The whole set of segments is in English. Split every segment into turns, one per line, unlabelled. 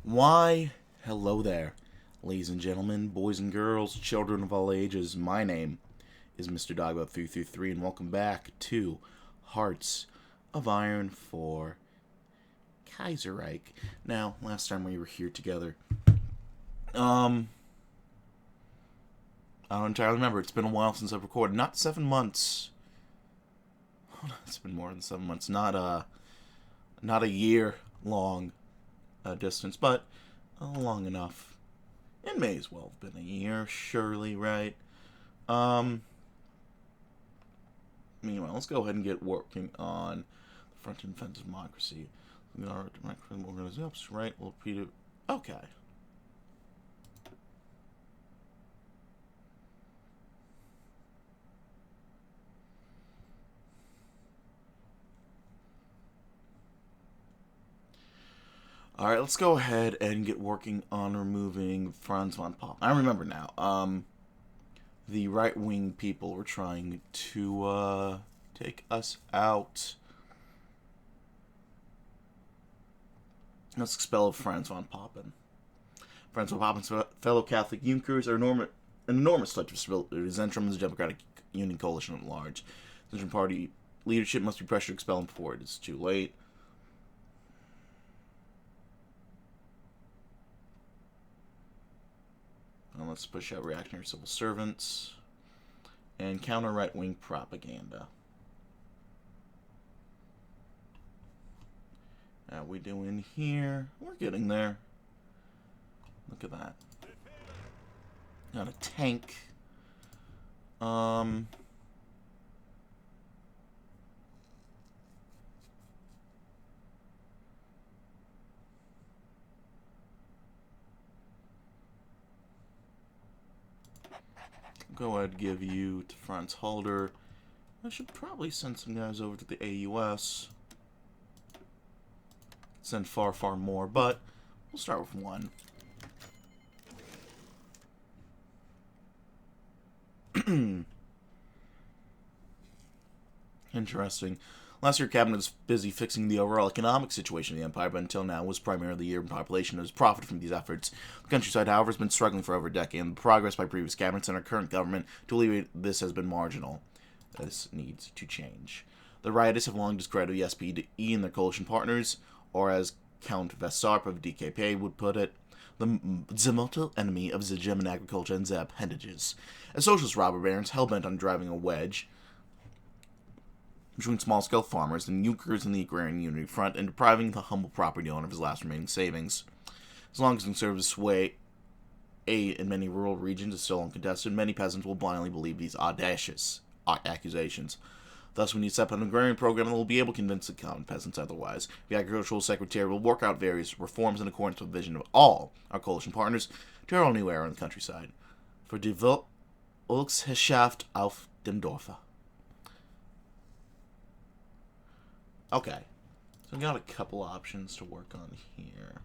Why, hello there, ladies and gentlemen, boys and girls, children of all ages. My name is Mr. Dogbo333, and welcome back to Hearts of Iron for Kaiserreich. Now, last time we were here together, I don't entirely remember. It's been a while since I've recorded. Not 7 months. It's been more than 7 months. Not a year long distance, but long enough. It may as well have been a year, surely, right? Meanwhile, let's go ahead and get working on the front and defense of democracy. Our organizations, right? We'll repeat it. Okay. Alright, let's go ahead and get working on removing Franz von Papen. I remember now. The right-wing people were trying to, take us out. Let's expel Franz von Papen. Franz von Papen's fellow Catholic Junkers are an enormous threat to stability. Zentrum and the Democratic Union Coalition at large. Zentrum Party leadership must be pressured to expel him before it is too late. Let's push out reactionary civil servants and counter right-wing propaganda. How we doing here? We're getting there. Look at that. Got a tank. Go ahead and give you to Franz Halder. I should probably send some guys over to the AUS. Send far, far more, but we'll start with one. Interesting. Last year, Cabinet was busy fixing the overall economic situation of the Empire, but until now was primarily the urban population that has profited from these efforts. The countryside, however, has been struggling for over a decade, and the progress by previous cabinets and our current government to alleviate this has been marginal. This needs to change. The rioters have long discredited the SPD and their coalition partners, or as Count Vesarp of DKP would put it, the mortal enemy of the German agriculture and their appendages. As socialist robber barons hell-bent on driving a wedge between small-scale farmers and Junkers in the agrarian unity front and depriving the humble property owner of his last remaining savings. As long as conservative sway in many rural regions is still uncontested, many peasants will blindly believe these audacious accusations. Thus, we need to set up an agrarian program that will be able to convince the common peasants otherwise. The agricultural secretary will work out various reforms in accordance with the vision of all our coalition partners to our new era in the countryside. For die Volksherrschaft auf dem Dorfe. Okay, so we got a couple options to work on here.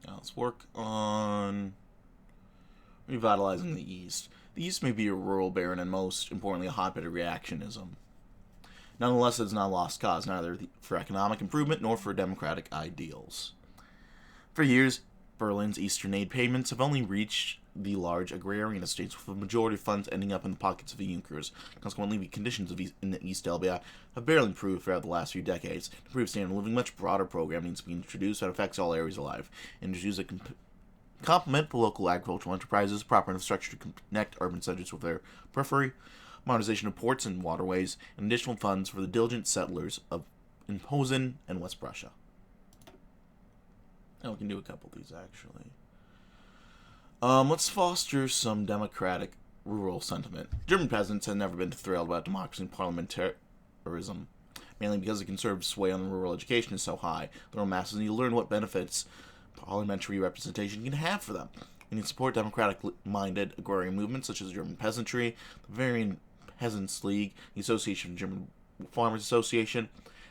Now let's work on revitalizing the East. The East may be a rural baron and most importantly a hotbed of reactionism. Nonetheless, it is not a lost cause, neither for economic improvement nor for democratic ideals. For years, Berlin's Eastern aid payments have only reached the large agrarian estates, with the majority of funds ending up in the pockets of the Junkers. Consequently, the conditions in the East Elba have barely improved throughout the last few decades. To improve standard of living, much broader program needs to be introduced that affects all areas of life. Introduce a complement the local agricultural enterprises, proper infrastructure to connect urban centers with their periphery, modernization of ports and waterways, and additional funds for the diligent settlers in Posen and West Prussia. And we can do a couple of these, actually. Let's foster some democratic rural sentiment. German peasants had never been thrilled about democracy and parliamentarism. mainly because the conservative sway on rural education is so high. The rural masses need to learn what benefits parliamentary representation can have for them. We need to support democratic-minded agrarian movements such as the German Peasantry, the Bavarian Peasants League, the Association of German Farmers Association,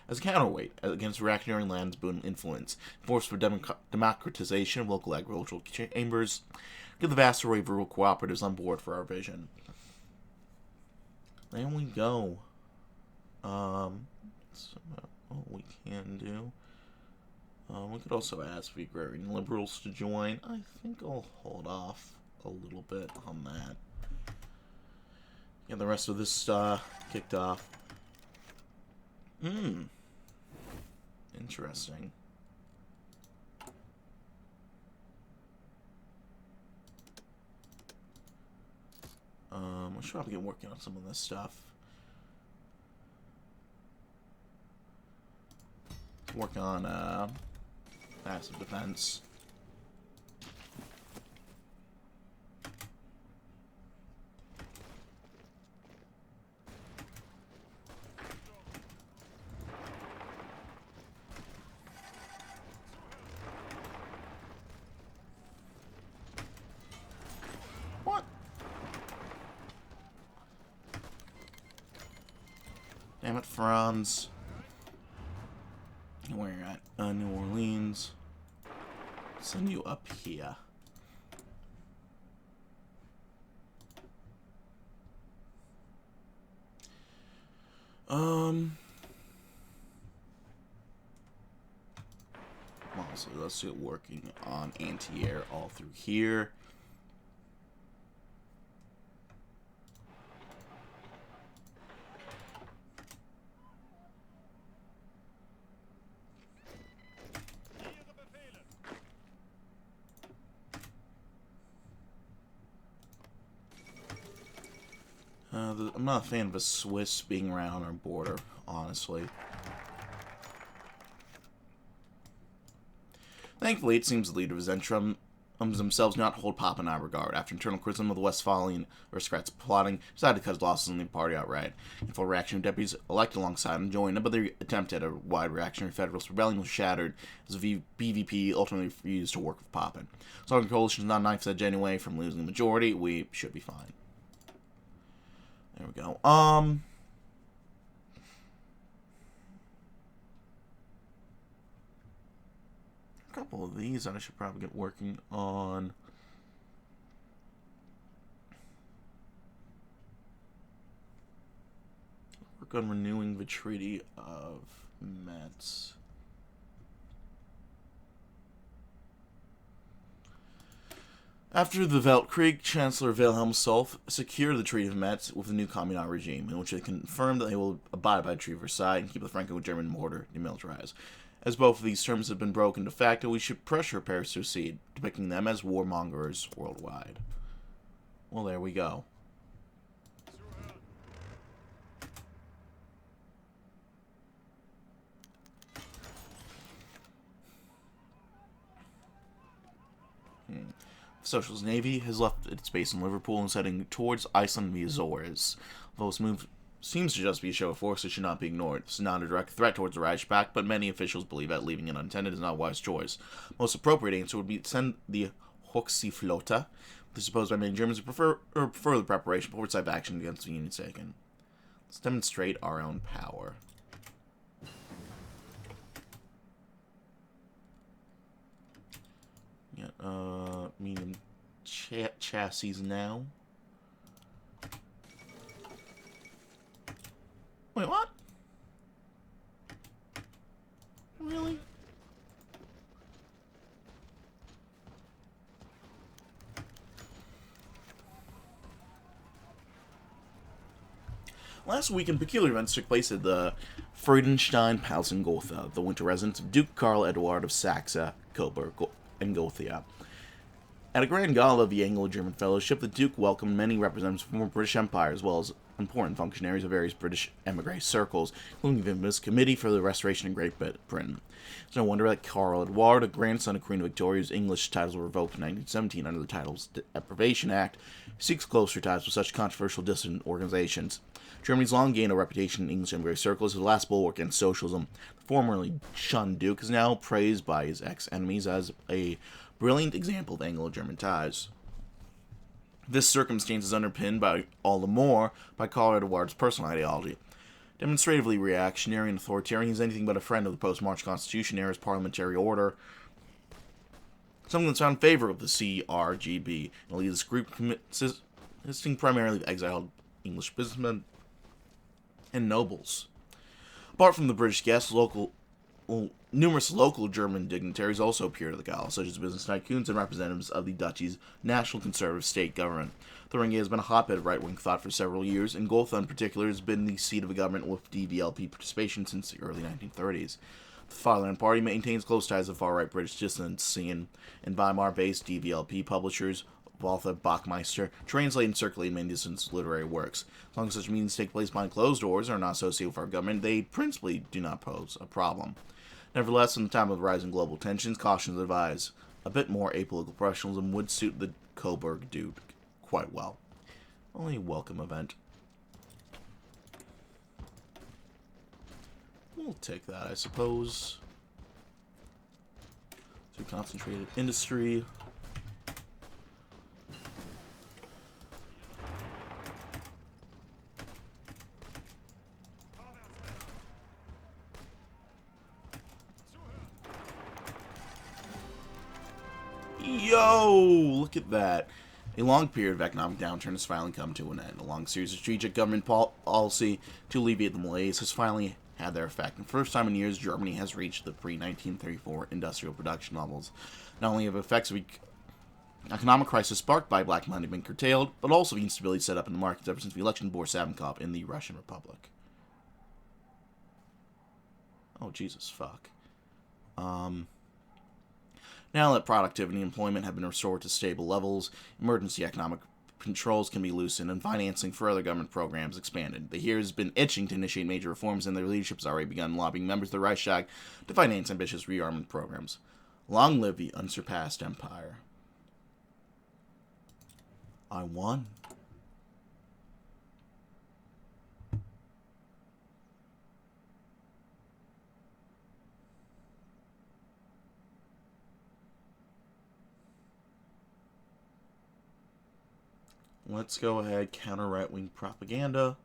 as a counterweight against reactionary lands boom influence, force for democratization of local agricultural chambers, get the vast array of rural cooperatives on board for our vision. There we go. That's about all we can do. We could also ask the agrarian liberals to join. I think I'll hold off a little bit on that. Get the rest of this kicked off. Interesting. I should probably get working on some of this stuff. Work on passive defense. What? Damn it, Franz. Where you're at, New Orleans. Send you up here. Also, let's get working on anti-air all through here. I'm not a fan of the Swiss being around our border, honestly. Thankfully, it seems the leader of Zentrum themselves not hold Pop in high regard. After internal criticism of the Westphalian aristocrats plotting, decided to cut losses in the party outright. In full reactionary deputies elected alongside him joined, but their attempt at a wide reactionary Federalist rebellion was shattered as the BVP ultimately refused to work with Poppin. So our coalition is not a knife's edge anyway from losing the majority. We should be fine. There we go. A couple of these I should probably get working on. Work on renewing the Treaty of Metz. After the Weltkrieg, Chancellor Wilhelm Solf secured the Treaty of Metz with the new Communist regime, in which they confirmed that they will abide by the Treaty of Versailles and keep the Franco-German border demilitarized. As both of these terms have been broken de facto, we should pressure Paris to accede, depicting them as warmongers worldwide. Well, there we go. The Socialist Navy has left its base in Liverpool and is heading towards Iceland and the Azores. Although this move seems to just be a show of force, it should not be ignored. This is not a direct threat towards the Reichspakt, but many officials believe that leaving it unattended is not a wise choice. Most appropriate answer would be to send the Hochseeflotte, which is supposed by many Germans who prefer the preparation before decisive action against the Union taken. Let's demonstrate our own power. Yeah, medium chassis now. Wait, what? Really? Last weekend, peculiar events took place at the Freudenstein Palace in Gotha, the winter residence of Duke Karl Eduard of Saxe, Coburg, and Gothia. At a grand gala of the Anglo-German Fellowship, the Duke welcomed many representatives from the British Empire, as well as important functionaries of various British emigre circles, including the infamous Committee for the Restoration of Great Britain. It's no wonder that Karl Eduard, a grandson of Queen Victoria, whose English titles were revoked in 1917 under the Titles Deprivation Act, seeks closer ties with such controversial dissident organizations. Germany's long gained a reputation in English emigre circles as the last bulwark against socialism. The formerly shunned Duke is now praised by his ex-enemies as a brilliant example of Anglo-German ties. This circumstance is underpinned by all the more by Karl Eduard's personal ideology. Demonstratively reactionary and authoritarian, he's anything but a friend of the post-March Constitution era's parliamentary order, something that's found in favor of the CRGB, and leads this group consisting primarily of exiled English businessmen and nobles. Apart from the British guests, numerous local German dignitaries also appear to the gala, such as business tycoons and representatives of the Duchy's National Conservative state government. Thuringia has been a hotbed of right-wing thought for several years, and Gotha in particular has been the seat of a government with DVLP participation since the early 1930s. The Fatherland Party maintains close ties to the far-right British dissident scene, and Weimar-based DVLP publishers, Walther Bachmeister, translate and circulate many dissidents' literary works. As long as such meetings take place behind closed doors and are not associated with our government, they principally do not pose a problem. Nevertheless, in the time of rising global tensions, caution is advised. A bit more apolitical professionalism would suit the Coburg Duke quite well. Only a welcome event. We'll take that, I suppose. To concentrated industry. Yo! Look at that. A long period of economic downturn has finally come to an end. A long series of strategic government policy to alleviate the malaise has finally had their effect. And for the first time in years, Germany has reached the pre-1934 industrial production levels. Not only have effects of economic crisis sparked by black money been curtailed, but also the instability set up in the markets ever since the election of Boris Savinkov in the Russian Republic. Oh, Jesus, fuck. Now that productivity and employment have been restored to stable levels, emergency economic controls can be loosened and financing for other government programs expanded. The Heer has been itching to initiate major reforms, and their leadership has already begun lobbying members of the Reichstag to finance ambitious rearmament programs. Long live the unsurpassed empire. I won. Let's go ahead, counter right-wing propaganda.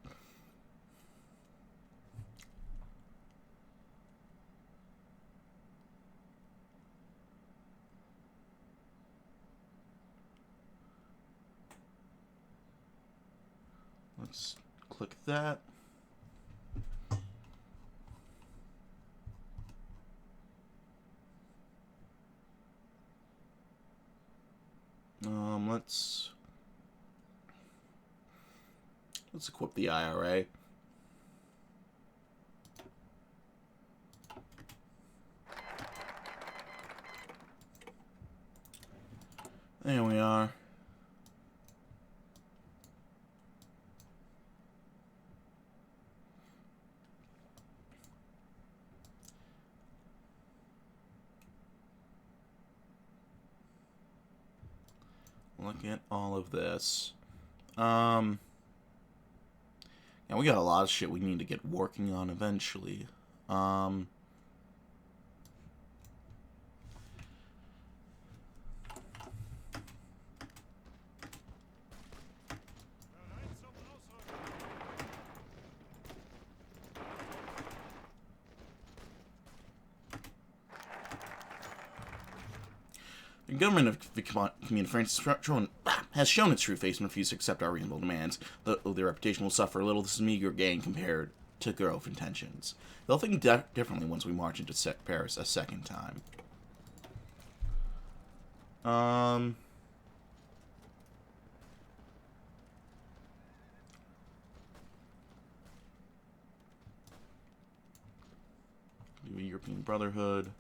Let's click that. Let's equip the IRA. There we are. Look at all of this. Yeah, we got a lot of shit we need to get working on eventually. The government of the Communist France has shown its true face and refused to accept our reasonable demands. Though their reputation will suffer a little, this is meager gain compared to growth intentions. They'll think differently once we march into Paris a second time. Do a European Brotherhood.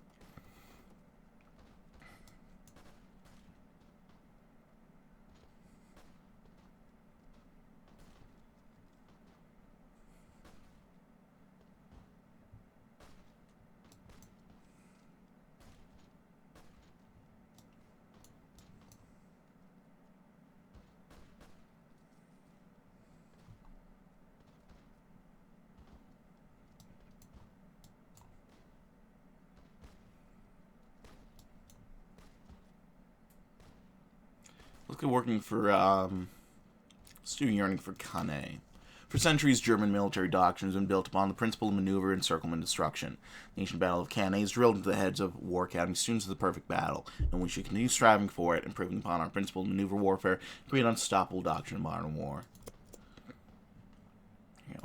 quickly working for, student yearning for Kane. For centuries, German military doctrine has been built upon the principle of maneuver, encirclement, destruction. The ancient battle of Cannae is drilled into the heads of war academy students of the perfect battle, and we should continue striving for it, improving upon our principle of maneuver warfare, to create an unstoppable doctrine of modern war.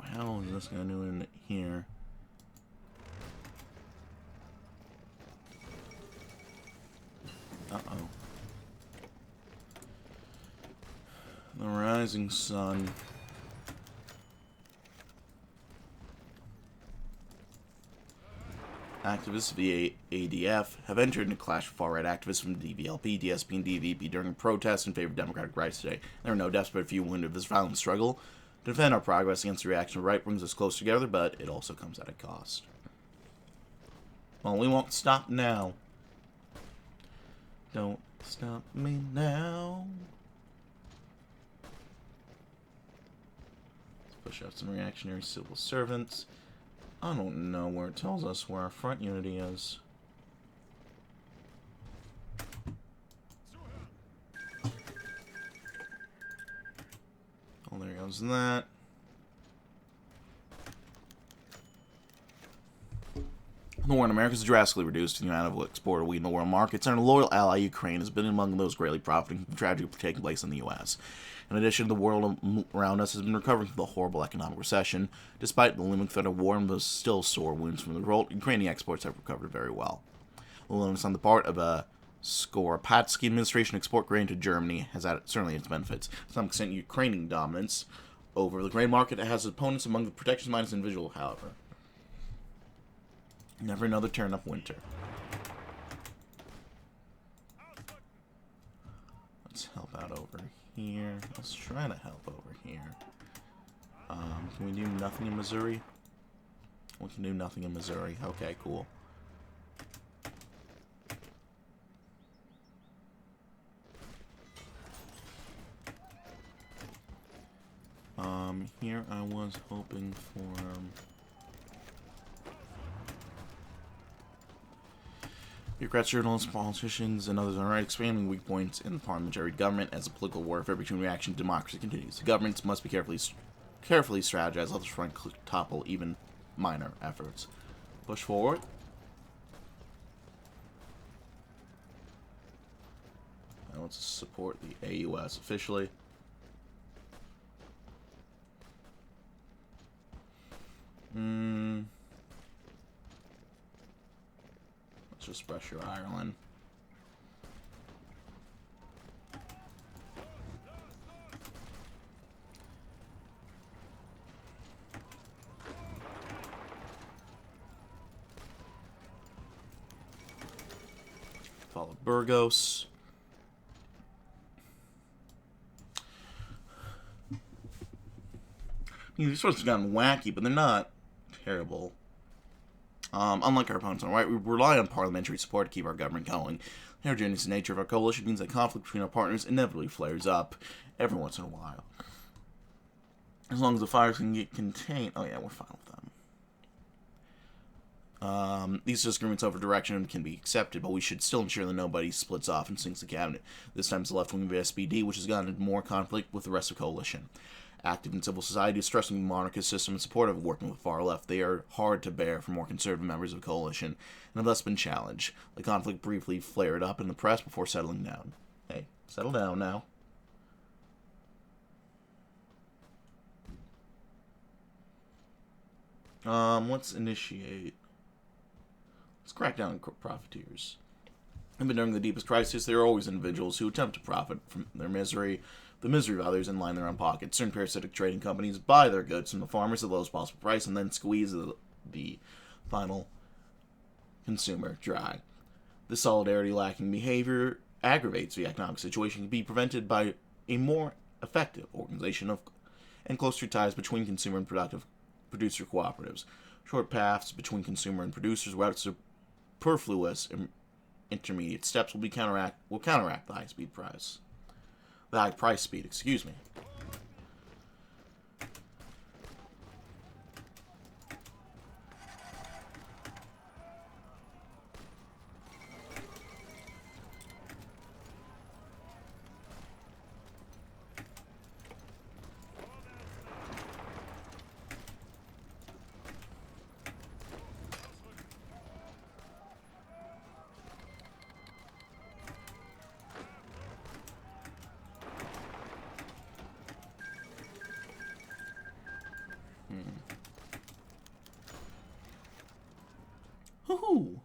How is this going to do in here? Uh-oh. The rising sun. Activists via ADF have entered into clash with far-right activists from the DVLP, DSP, and DVP during a protest in favor of democratic rights today. There are no deaths, but a few wounded. This violent struggle to defend our progress against the reaction of the right brings us close together, but it also comes at a cost. Well, we won't stop now. Don't stop me now. Let's push out some reactionary civil servants. I don't know where it tells us where our front unity is. Oh, there goes that. The war in America is drastically reduced in the amount of exported wheat in the world markets, and our loyal ally Ukraine has been among those greatly profiting from the tragedy taking place in the U.S. In addition, the world around us has been recovering from the horrible economic recession. Despite the looming threat of war and the still sore wounds from the revolt, Ukrainian exports have recovered very well. The willingness on the part of a Skoropadsky administration to export grain to Germany has had certainly its benefits. To some extent, Ukrainian dominance over the grain market has opponents among the protectionist-minded individual, however. Never another turn-up winter. Let's help out over here. Let's try to help over here. Can we do nothing in Missouri? We can do nothing in Missouri. Okay, cool. Here I was hoping for... bureaucrats, journalists, politicians, and others are already expanding weak points in the parliamentary government as the political warfare between reaction and democracy continues. The governments must be carefully strategize, let the front topple even minor efforts. Push forward. Now let's support the AUS officially. Let's just pressure Ireland. Follow Burgos. These sorts have gotten wacky, but they're not terrible. Unlike our opponents on the right, we rely on parliamentary support to keep our government going. The heterogeneous nature of our coalition means that conflict between our partners inevitably flares up every once in a while. As long as the fires can get contained... Oh yeah, we're fine with them. These disagreements over direction can be accepted, but we should still ensure that nobody splits off and sinks the cabinet. This time it's the left wing of the SPD, which has gotten into more conflict with the rest of the coalition. Active in civil society, stressing the monarchist system and supportive of working with the far left, they are hard to bear for more conservative members of the coalition, and have thus been challenged. The conflict briefly flared up in the press before settling down. Hey, settle down now. Let's initiate. Let's crack down on profiteers. Even during the deepest crisis, there are always individuals who attempt to profit from their misery, the misery of others, and line their own pockets. Certain parasitic trading companies buy their goods from the farmers at the lowest possible price and then squeeze the final consumer dry. This solidarity-lacking behavior aggravates the economic situation and can be prevented by a more effective organization of and closer ties between consumer and producer cooperatives. Short paths between consumer and producers without superfluous intermediate steps will counteract the high price. The high price speed, excuse me. Woohoo!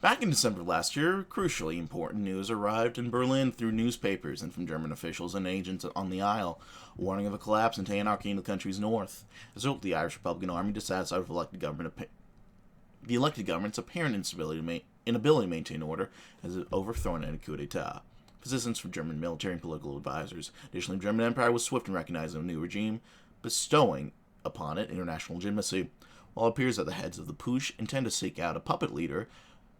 Back in December of last year, crucially important news arrived in Berlin through newspapers and from German officials and agents on the Isle, warning of a collapse into anarchy in the country's north. As a result, the Irish Republican Army, dissatisfied with the elected government's apparent inability to maintain order, has overthrown it in a coup d'etat. Assistance from German military and political advisors. Additionally, the German Empire was swift in recognizing the new regime, bestowing upon it international legitimacy, while it appears that the heads of the Putsch intend to seek out a puppet leader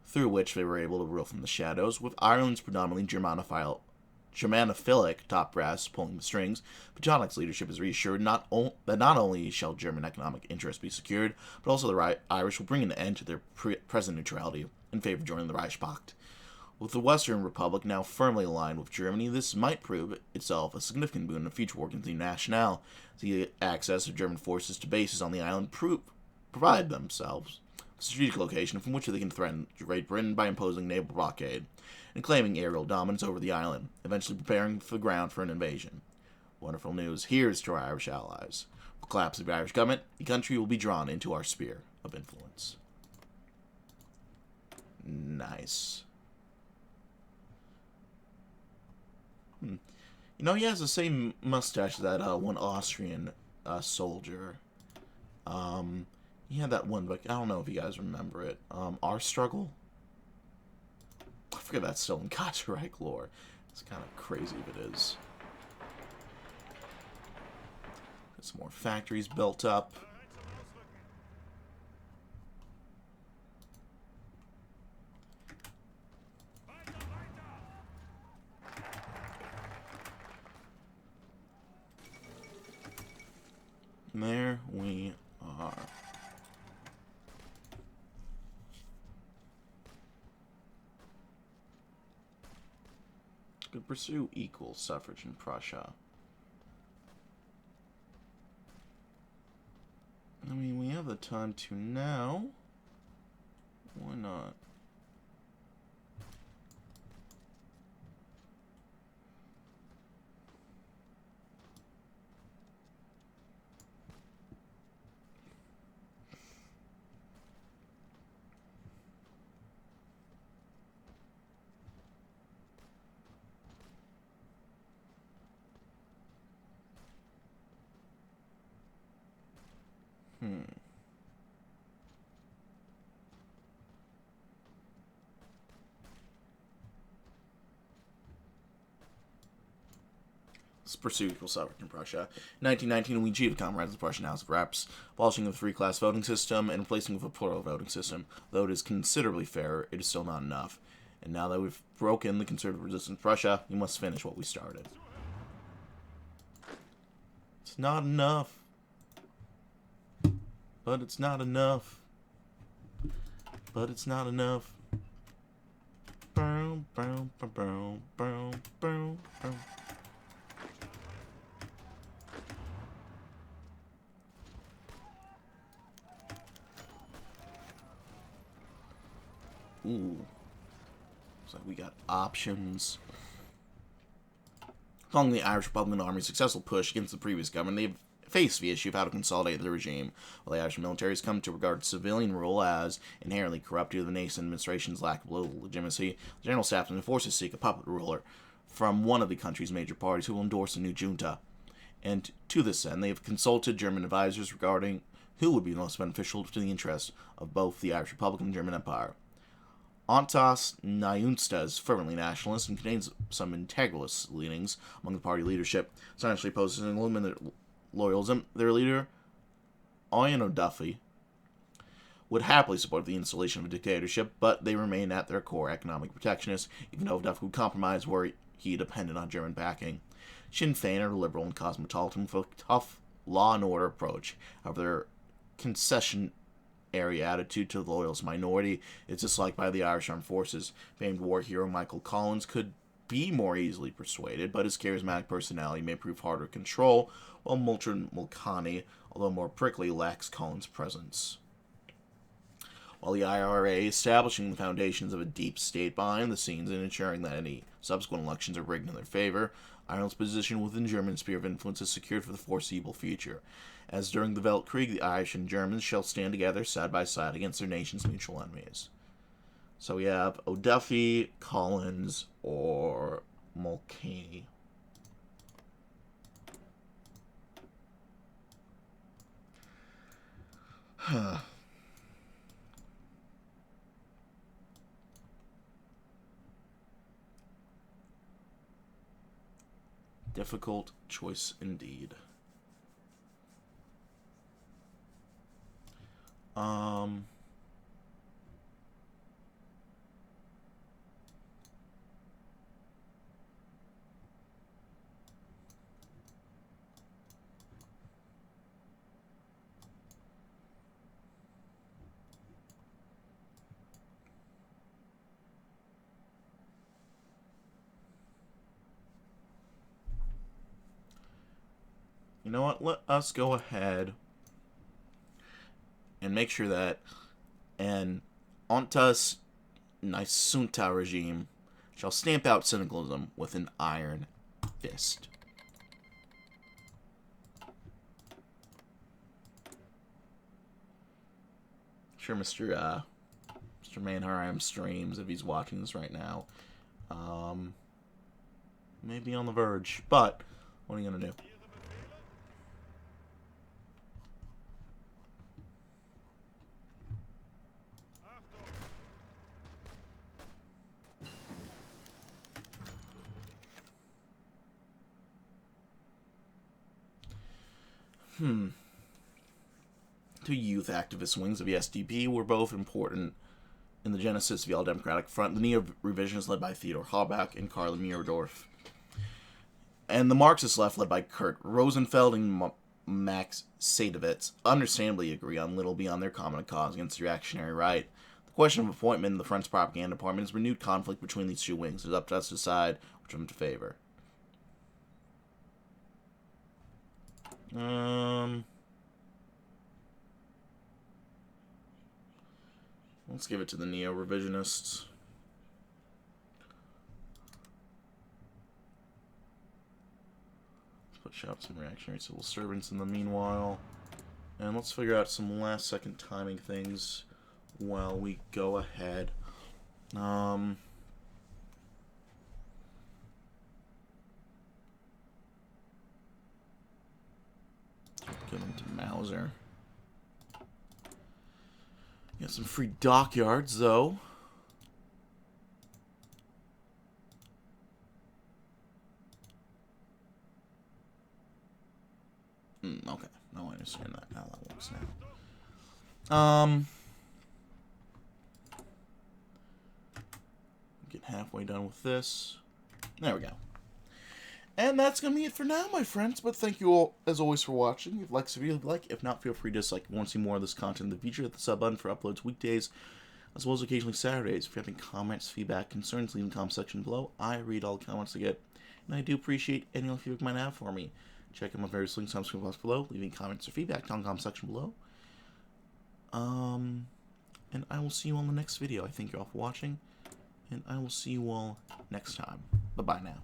through which they were able to rule from the shadows, with Ireland's predominantly Germanophilic top brass pulling the strings. Potonic's leadership is reassured that not only shall German economic interests be secured, but also the Irish will bring an end to their present neutrality in favor of joining the Reichspakt. With the Western Republic now firmly aligned with Germany, this might prove itself a significant boon in future war continuing national. The access of German forces to bases on the island provide themselves a strategic location from which they can threaten Great Britain by imposing naval blockade and claiming aerial dominance over the island, eventually preparing the ground for an invasion. Wonderful news. Here's to our Irish allies. With the collapse of the Irish government, the country will be drawn into our sphere of influence. Nice. You know, he has the same mustache as that one Austrian soldier. He had that one book. I don't know if you guys remember it. Our Struggle. I forget that's still in Kaiserreich lore. It's kind of crazy if it is. Got some more factories built up. And there we are. Could pursue equal suffrage in Prussia. I mean, we have the time to now. Why not? Let's pursue equal suffrage in Prussia. In 1919, we achieved comrades of the Prussian House of Reps, abolishing the three-class voting system and replacing it with a plural voting system. Though it is considerably fairer, it is still not enough. And now that we've broken the conservative resistance in Prussia, we must finish what we started. It's not enough. But it's not enough. But it's not enough. Boom, boom, boom, boom, boom, boom, boom. Ooh. Looks like we got options. Following the Irish Republican Army's successful push against the previous government, they've faced the issue of how to consolidate the regime, while the Irish military has come to regard civilian rule as inherently corrupt due to the nascent administration's lack of political legitimacy. The General Staff has been forced to seek a puppet ruler from one of the country's major parties who will endorse a new junta. And to this end, they have consulted German advisors regarding who would be most beneficial to the interests of both the Irish Republic and the German Empire. Antas Nyunsta is fervently nationalist and contains some integralist leanings among the party leadership. Essentially poses an limited loyalism. Their leader, Owen O'Duffy, would happily support the installation of a dictatorship, but they remain at their core economic protectionists, even though O'Duffy would compromise were he dependent on German backing. Sinn Féin are liberal and cosmopolitan with a tough law and order approach. However, their concessionary attitude to the loyalist minority is disliked by the Irish Armed Forces. Famed war hero Michael Collins could be more easily persuaded, but his charismatic personality may prove harder to control, while Moultrie Mulcahy, although more prickly, lacks Collins' presence. while the IRA establishing the foundations of a deep state behind the scenes and ensuring that any subsequent elections are rigged in their favor, Ireland's position within German sphere of influence is secured for the foreseeable future. As during the Weltkrieg, the Irish and Germans shall stand together side by side against their nation's mutual enemies. So we have O'Duffy, Collins, or Mulcahy. Difficult choice indeed. You know what? Let us go ahead and make sure that an Ontas Naisunta regime shall stamp out syndicalism with an iron fist. Sure, Mr. Manheim streams if he's watching this right now. Maybe on the verge, but what are you gonna do? Two youth activist wings of the SDP were both important in the genesis of the All-Democratic Front. The neo-revisionists led by Theodor Habach and Karl Meuerdorf, and the Marxist left led by Kurt Rosenfeld and Max Sadovitz understandably agree on little beyond their common cause against the reactionary right. The question of appointment in the Front's propaganda department is renewed conflict between these two wings. It is up to us to decide which of them to favor. Let's give it to the neo-revisionists. Let's put shouts and reactionary civil servants in the meanwhile. And let's figure out some last-second timing things while we go ahead. Give them to Mauser. Got some free dockyards, though. Okay. Now I understand that. How that works now. Get halfway done with this. There we go. And that's going to be it for now, my friends. But thank you all, as always, for watching. If you like this video, like. If not, feel free to dislike. If you want to see more of this content in the future, hit the sub button for uploads weekdays, as well as occasionally Saturdays. If you have any comments, feedback, concerns, leave in the comment section below. I read all the comments I get, and I do appreciate any feedback you might have for me. Check out my various links on the screen box below. Leaving comments or feedback down in the comment section below. And I will see you on the next video. I thank you all for watching, and I will see you all next time. Bye-bye now.